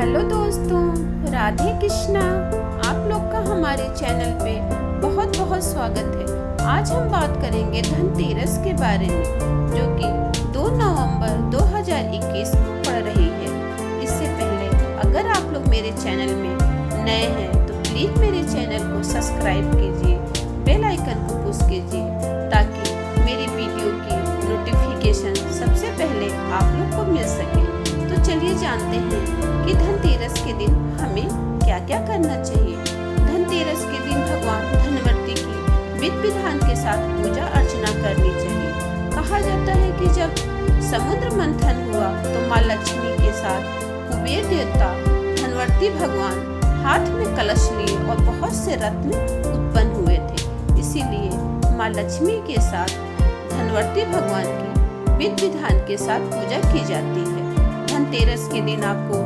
Hello दोस्तों, राधे कृष्णा। आप लोग का हमारे चैनल पे बहुत बहुत स्वागत है। आज हम बात करेंगे धनतेरस के बारे में, जो कि 2 नवंबर 2021 को पड़ रही है। इससे पहले अगर आप लोग मेरे चैनल में नए हैं तो प्लीज़ मेरे चैनल को सब्सक्राइब कीजिए, बेल आइकन को पुश कीजिए ताकि मेरी वीडियो की नोटिफिकेशन सबसे पहले आप लोग को मिल सके। तो चलिए जानते हैं कि धनतेरस के दिन हमें क्या क्या करना चाहिए। धनतेरस के दिन भगवान धनवंतरी की विधि विधान के साथ पूजा अर्चना करनी चाहिए। कहा जाता है कि जब समुद्र मंथन हुआ तो माँ लक्ष्मी के साथ कुबेर देवता धनवंतरी भगवान हाथ में कलश लिए और बहुत से रत्न उत्पन्न हुए थे। इसीलिए माँ लक्ष्मी के साथ धनवंतरी भगवान की विधि विधान के साथ पूजा की जाती है। धनतेरस के दिन आपको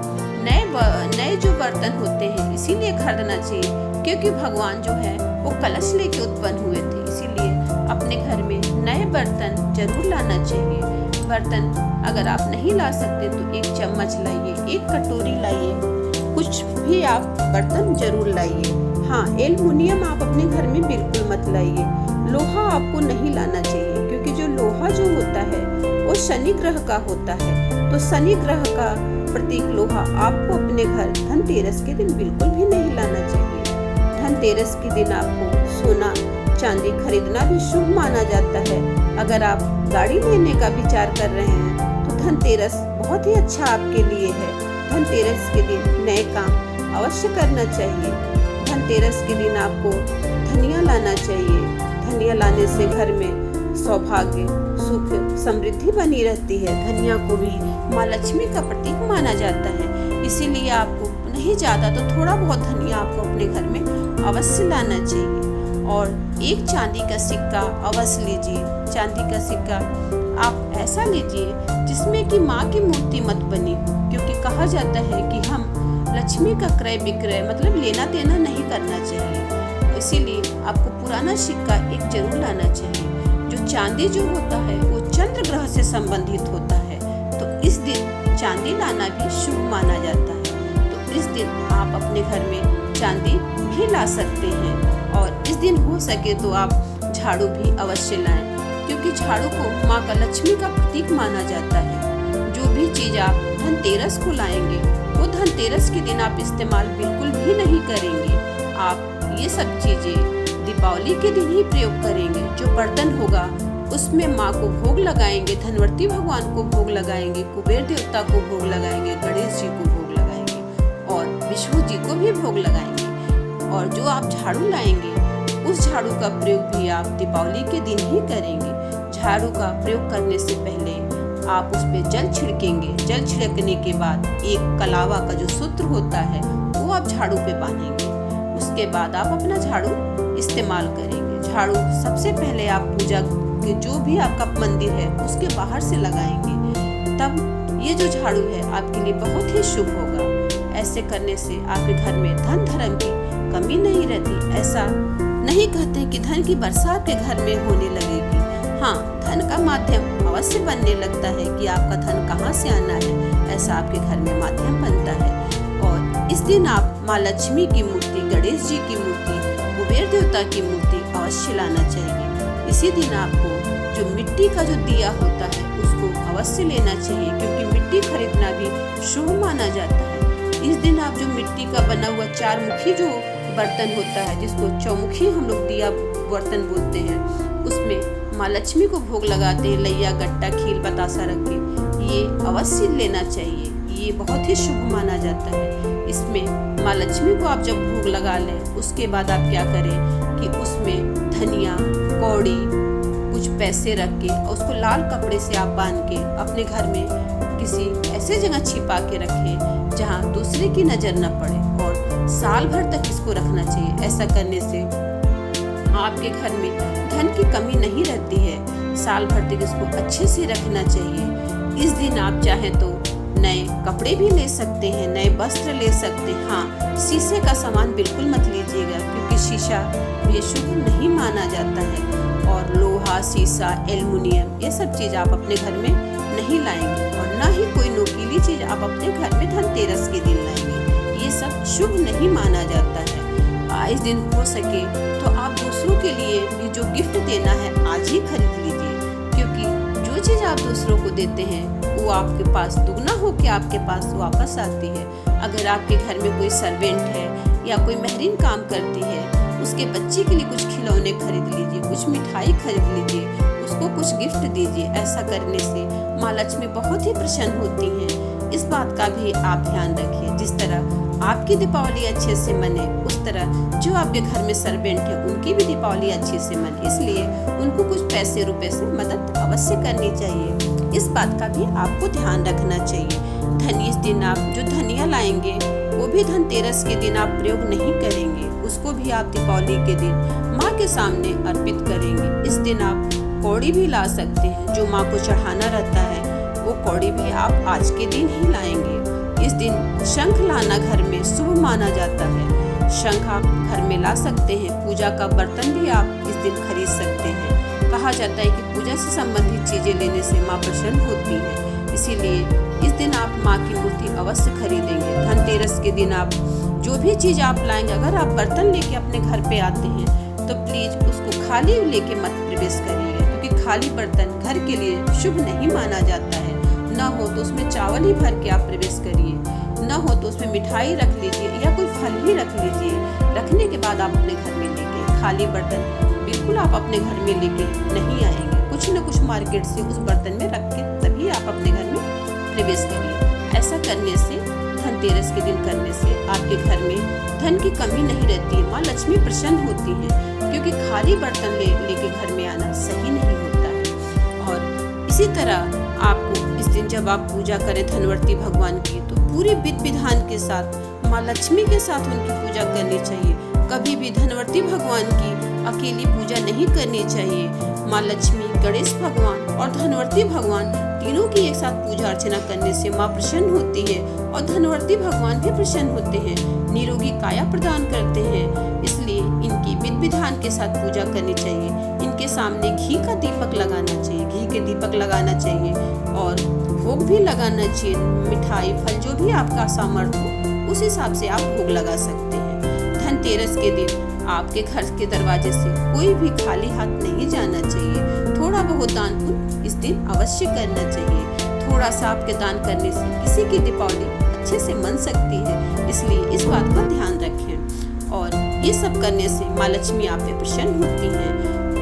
नए जो बर्तन होते हैं इसीलिए खरीदना चाहिए क्योंकि भगवान जो है वो कलश लेके उत्पन्न हुए थे। इसीलिए अपने घर में नए बर्तन जरूर लाना चाहिए। बर्तन अगर आप नहीं ला सकते तो 1 चम्मच लाइए, 1 कटोरी लाइए, कुछ भी आप बर्तन जरूर लाइए। हाँ, एल्युमिनियम आप अपने घर में बिल्कुल मत लाइए। लोहा आपको नहीं लाना चाहिए क्योंकि जो लोहा जो होता है वो शनि ग्रह का होता है। तो शनि ग्रह का प्रतीक लोहा आपको अपने घर धनतेरस के दिन बिल्कुल भी नहीं लाना चाहिए। धनतेरस के दिन आपको सोना चांदी खरीदना भी शुभ माना जाता है। अगर आप गाड़ी लेने का विचार कर रहे हैं तो धनतेरस बहुत ही अच्छा आपके लिए है। धनतेरस के दिन नए काम अवश्य करना चाहिए। धनतेरस के दिन आपको धनिया लाना चाहिए। धनिया लाने से घर में सौभाग्य, सुख, समृद्धि बनी रहती है। धनिया को भी माँ लक्ष्मी का प्रतीक माना जाता है। इसीलिए आपको नहीं ज़्यादा तो थोड़ा बहुत धनिया आपको अपने घर में अवश्य लाना चाहिए। और 1 चांदी का सिक्का अवश्य लीजिए। चांदी का सिक्का आप ऐसा लीजिए जिसमें कि माँ की मूर्ति मत बनी हो, क्योंकि कहा जाता है कि हम लक्ष्मी का क्रय विक्रय मतलब लेना देना नहीं करना चाहिए। इसीलिए आपको पुराना सिक्का 1 जरूर लाना चाहिए। जो चांदी जो होता है वो चंद्र ग्रह से संबंधित होता है, तो इस दिन चांदी लाना भी शुभ माना जाता है। तो इस दिन आप अपने घर में चांदी भी ला सकते हैं। और इस दिन हो सके तो आप झाड़ू भी अवश्य लाएं, क्योंकि झाड़ू को माँ का लक्ष्मी का प्रतीक माना जाता है। जो भी चीज़ आप धनतेरस को लाएंगे वो धनतेरस के दिन आप इस्तेमाल बिल्कुल भी नहीं करेंगे। आप ये सब चीज़ें दीपावली के दिन ही प्रयोग करेंगे। जो बर्तन होगा उसमें माँ को भोग लगाएंगे, धनवंतरी भगवान को भोग लगाएंगे, कुबेर देवता को भोग लगाएंगे, गणेश जी को भोग लगाएंगे और विष्णु जी को भी भोग लगाएंगे। और जो आप झाड़ू लाएंगे उस झाड़ू का प्रयोग भी आप दीपावली के दिन ही करेंगे। झाड़ू का प्रयोग करने से पहले आप उस पर जल छिड़केंगे। जल छिड़कने के बाद एक कलावा का जो सूत्र होता है वो आप झाड़ू पे बांधेंगे। उसके बाद आप अपना झाड़ू इस्तेमाल करेंगे। झाड़ू सबसे पहले आप पूजा के जो भी आपका मंदिर है उसके बाहर से लगाएंगे। तब ये जो झाड़ू है आपके लिए बहुत ही शुभ होगा। ऐसे करने से आपके घर में धन धर्म की कमी नहीं रहती। ऐसा नहीं कहते कि धन की वर्षा आपके घर में होने लगेगी। हाँ, धन का माध्यम अवश्य बनने लगता है कि आपका धन कहाँ से आना है, ऐसा आपके घर में माध्यम बनता है। और इस दिन आप माँ लक्ष्मी की मूर्ति, गणेश जी की मूर्ति, कुबेर देवता की मूर्ति अवश्य लाना चाहिए। इसी दिन आपको जो मिट्टी का जो दिया होता है उसको अवश्य लेना चाहिए, क्योंकि मिट्टी खरीदना भी शुभ माना जाता है। इस दिन आप जो मिट्टी का बना हुआ 4 मुखी जो बर्तन होता है, जिसको चौमुखी हम लोग दिया बर्तन बोलते हैं, उसमें माँ लक्ष्मी को भोग लगाते हैं। लैया, गट्टा, खील, बतासा रख के ये अवश्य लेना चाहिए। ये बहुत ही शुभ माना जाता है। इसमें माँ लक्ष्मी को आप जब भोग लगा लें उसके बाद आप क्या करें कि उसमें धनिया, कौड़ी, कुछ पैसे रख के और उसको लाल कपड़े से आप बांध के अपने घर में किसी ऐसे जगह छिपा के रखें जहाँ दूसरे की नज़र न पड़े। और साल भर तक इसको रखना चाहिए। ऐसा करने से आपके घर में धन की कमी नहीं रहती है। साल भर तक इसको अच्छे से रखना चाहिए। इस दिन आप चाहें तो नए कपड़े भी ले सकते हैं, नए वस्त्र ले सकते हैं। हाँ, शीशे का सामान बिल्कुल मत लीजिएगा क्योंकि शीशा ये शुभ नहीं माना जाता है। और लोहा, शीशा, एल्युमिनियम ये सब चीज़ आप अपने घर में नहीं लाएंगे और ना ही कोई नोकीली चीज़ आप अपने घर में धनतेरस के दिन लाएंगे। शुभ नहीं माना जाता है। इस दिन हो सके तो आप दूसरों के लिए भी जो गिफ्ट देना है आज ही खरीद लीजिए, क्योंकि जो चीज आप दूसरों को देते हैं वो आपके पास दुगना होकर आपके पास वापस आती है। अगर आपके घर में कोई सर्वेंट है या कोई महरीन काम करती है, उसके बच्चे के लिए कुछ खिलौने खरीद लीजिए, कुछ मिठाई खरीद लीजिए, उसको कुछ गिफ्ट दीजिए। ऐसा करने से माँ लक्ष्मी बहुत ही प्रसन्न होती हैं। इस बात का भी आप ध्यान रखिए। जिस तरह आपकी दीपावली अच्छे से मने, उस तरह जो आपके घर में सर्वेंट है उनकी भी दीपावली अच्छे से मने। इसलिए उनको कुछ पैसे रुपए से मदद अवश्य करनी चाहिए। इस बात का भी आपको ध्यान रखना चाहिए। इस दिन आप जो धनिया लाएंगे वो भी धनतेरस के दिन आप प्रयोग नहीं करेंगे, उसको भी आप दीपावली के दिन माँ के सामने अर्पित करेंगे। इस दिन आप कौड़ी भी ला सकते हैं, जो माँ को चढ़ाना रहता है वो कौड़ी भी आप आज के दिन ही लाएंगे। इस दिन शंख लाना घर में शुभ माना जाता है। शंख आप घर में ला सकते हैं। पूजा का बर्तन भी आप इस दिन खरीद सकते हैं। कहा जाता है कि पूजा से संबंधित चीजें लेने से माँ प्रसन्न होती है, इसीलिए इस दिन आप माँ की मूर्ति अवश्य खरीदेंगे। धनतेरस के दिन आप जो भी चीज आप लाएंगे, अगर आप बर्तन लेके अपने घर पे आते हैं तो प्लीज उसको खाली लेके मत प्रवेश करिएगा, क्योंकि खाली बर्तन घर के लिए शुभ नहीं माना जाता है। न हो तो उसमें चावल ही भर के आप प्रवेश करिए, न हो तो उसमें मिठाई रख लीजिए या कोई फल ही रख लीजिए। रखने के बाद आप अपने घर में लेके, खाली बर्तन बिल्कुल आप अपने घर में लेके नहीं आएंगे। कुछ न कुछ मार्केट से उस बर्तन में रख के तभी आप अपने घर में प्रवेश करिए। ऐसा करने से, धनतेरस के दिन करने से आपके घर में धन की कमी नहीं रहती है। माँ लक्ष्मी प्रसन्न होती है, क्योंकि खाली बर्तन लेके घर में आना सही नहीं होता है। और इसी तरह आपको इस दिन जब आप पूजा करें धनवंतरी भगवान की, तो पूरे विधि विधान के साथ माँ लक्ष्मी के साथ उनकी पूजा करनी चाहिए। कभी भी धनवंतरी भगवान की अकेली पूजा नहीं करनी चाहिए। माँ लक्ष्मी, गणेश भगवान और धनवंतरी भगवान तीनों की एक साथ पूजा अर्चना करने से माँ प्रसन्न होती है और धनवंतरी भगवान भी प्रसन्न होते हैं, निरोगी काया प्रदान करते हैं। इसलिए इनकी विधि विधान के साथ पूजा करनी चाहिए। इनके सामने घी का दीपक लगाना चाहिए, घी के दीपक लगाना चाहिए और भोग भी लगाना चाहिए। मिठाई, फल जो भी आपका सामर्थ्य हो उस हिसाब से आप भोग लगा सकते हैं। धनतेरस के दिन आपके घर के दरवाजे से कोई भी खाली हाथ नहीं जाना चाहिए। थोड़ा बहुत दान पुण्य इस दिन अवश्य करना चाहिए। थोड़ा सा आपके दान करने से किसी की दीपावली अच्छे से मन सकती है, इसलिए इस बात का ध्यान रखें। और ये सब करने से माँ लक्ष्मी आप पे प्रसन्न होती हैं।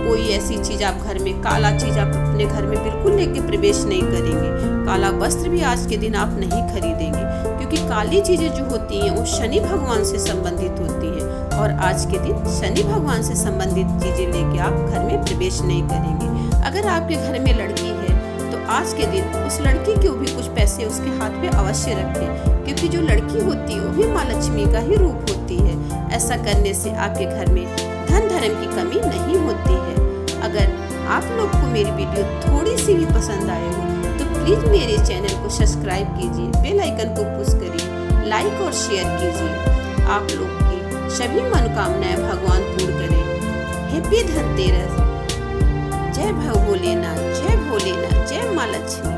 कोई ऐसी चीज आप घर में, काला चीज आप अपने घर में बिल्कुल लेके प्रवेश नहीं करेंगे। काला वस्त्र भी आज के दिन आप नहीं खरीदेंगे, क्योंकि काली चीजें जो होती हैं वो शनि भगवान से संबंधित होती है और आज के दिन शनि भगवान से संबंधित चीजें लेके आप घर में प्रवेश नहीं करेंगे। अगर आपके घर में लड़की है तो आज के दिन उस लड़की को भी कुछ पैसे उसके हाथ में अवश्य रखें, क्योंकि जो लड़की होती है वो भी माँ लक्ष्मी का ही रूप होती है। ऐसा करने से आपके घर में धन धर्म की कमी नहीं होती है। अगर आप लोग को मेरी वीडियो थोड़ी सी भी पसंद आए हो तो प्लीज मेरे चैनल को सब्सक्राइब कीजिए, बेल आइकन को पुश करिए, लाइक और शेयर कीजिए। आप लोग की सभी मनोकामनाएं भगवान पूर्ण करें। हैप्पी धनतेरस। जय भोलेनाथ, जय भोलेनाथ, जय माँ लक्ष्मी।